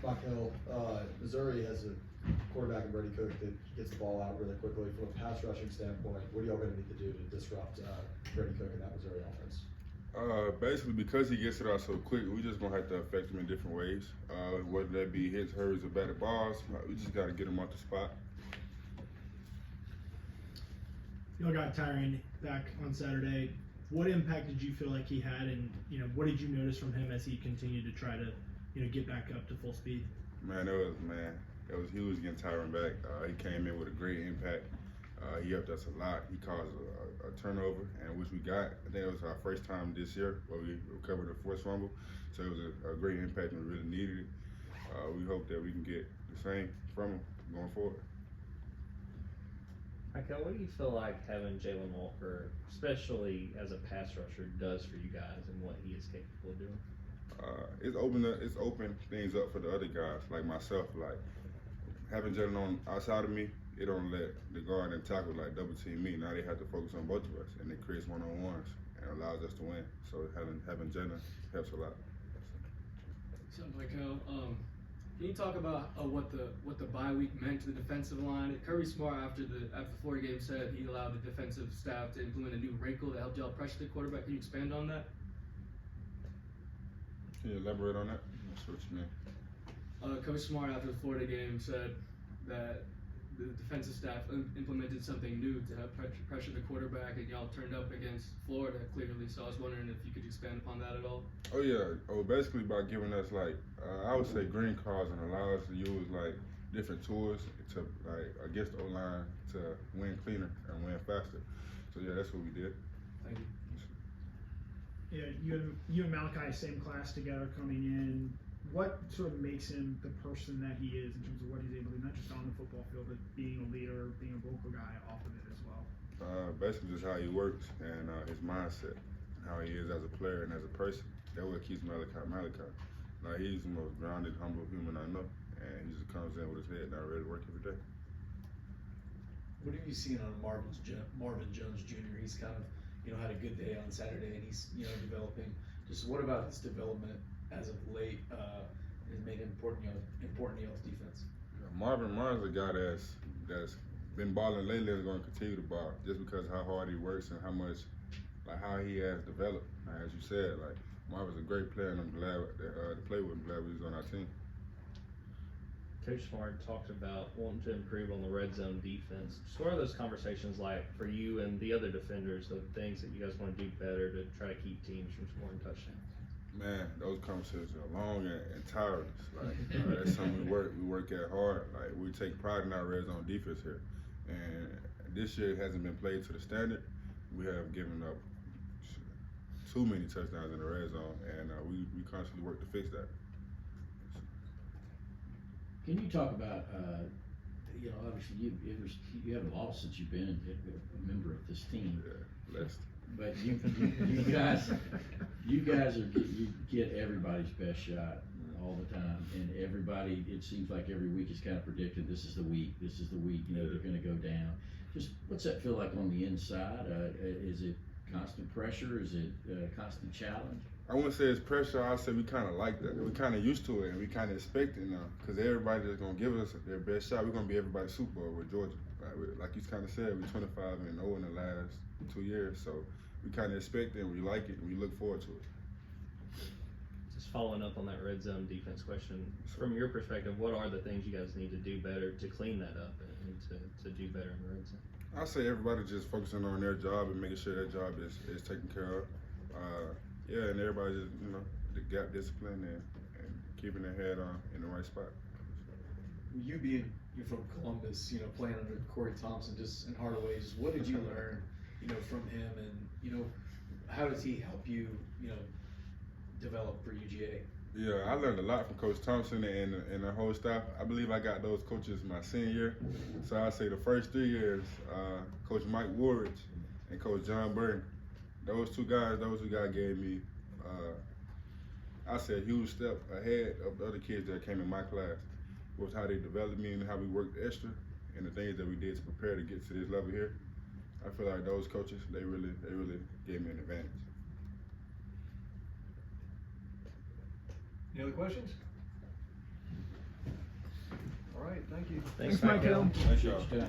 Mykel, Missouri has a quarterback and Brady Cook that gets the ball out really quickly. From a pass rushing standpoint, what are y'all going to need to do to disrupt Brady Cook and that Missouri offense? Basically, because he gets it out so quick, we just gonna have to affect him in different ways. Whether that be hits, hers, or batted balls, we just got to get him off the spot. Y'all got Tyrann back on Saturday. What impact did you feel like he had, and what did you notice from him as he continued to try to get back up to full speed? It was huge getting Tyrann back. He came in with a great impact. He helped us a lot. He caused a turnover, and which we got. I think it was our first time this year where we recovered a forced fumble. So it was a great impact, and we really needed it. We hope that we can get the same from him going forward. Mykel, what do you feel like having Jalen Walker, especially as a pass rusher, does for you guys and what he is capable of doing? It's opened things up for the other guys like myself. Like having Jalen on outside of me, it don't let the guard and tackle like double team me. Now they have to focus on both of us, and it creates one-on-ones and allows us to win. So having Jalen helps a lot. So Mykel, can you talk about what the bye week meant to the defensive line? Kirby Smart after the Florida game said he allowed the defensive staff to implement a new wrinkle that helped y'all pressure the quarterback. Can you expand on that? Can you elaborate on that? That's what you mean. Coach Smart after the Florida game said that the defensive staff implemented something new to help pressure the quarterback, and y'all turned up against Florida clearly. So I was wondering if you could expand upon that at all. Oh yeah. Basically by giving us I would say green cards and allow us to use different tools to against the O-line to win cleaner and win faster. So yeah, that's what we did. Thank you. Yeah, you and Malachi, same class together coming in. What sort of makes him the person that he is in terms of what he's able to do, not just on the football field, but being a leader, being a vocal guy off of it as well? Basically just how he works and his mindset, how he is as a player and as a person. That's what keeps Malachi. He's the most grounded, humble human I know, and he just comes in with his head down, ready to work every day. What have you seen on Marvin Jones Jr.? He's kind of had a good day on Saturday, and he's developing. Just what about his development as of late has made him important to y'all's defense? Marvin's a guy that's been balling lately and is going to continue to ball just because of how hard he works and how much how he has developed. As you said, Marvin's a great player, and I'm glad to play with him. Glad he was on our team. Coach Smart talked about wanting to improve on the red zone defense. Just what are those conversations like for you and the other defenders, the things that you guys want to do better to try to keep teams from scoring touchdowns? Man, those conversations are long and tiring. That's something we work at hard. We take pride in our red zone defense here. And this year it hasn't been played to the standard. We have given up too many touchdowns in the red zone, and we constantly work to fix that. Can you talk about, obviously you haven't lost since you've been a member of this team. Yeah, blessed. But you guys you get everybody's best shot all the time, and everybody, it seems like every week is kind of predicted. This is the week. They're going to go down. Just what's that feel like on the inside? Is it constant pressure? Is it a constant challenge? I wouldn't say it's pressure. I'd say we kind of like that. We're kind of used to it, and we kind of expect it now because everybody that's going to give us their best shot. We're going to be everybody's Super Bowl with Georgia. Like you kind of said, we're 25-0 in the last 2 years, so we kind of expect it, and we like it, and we look forward to it. Just following up on that red zone defense question, from your perspective, what are the things you guys need to do better to clean that up and to do better in the red zone? I say everybody just focusing on their job and making sure their job is taken care of. And everybody just, the gap discipline and keeping their head on in the right spot. You're from Columbus, playing under Corey Thompson, just in Hardaway. Just what did you learn, from him, and how does he help you, develop for UGA? Yeah, I learned a lot from Coach Thompson and the whole staff. I believe I got those coaches my senior year. So I say the first 3 years, Coach Mike Woolridge and Coach John Burton. Those two guys gave me, I say, a huge step ahead of the other kids that came in my class with how they developed me and how we worked extra and the things that we did to prepare to get to this level here. I feel like those coaches, they really gave me an advantage. Any other questions? Thank you. Thanks, Mykel. Thanks, y'all. Appreciate your time.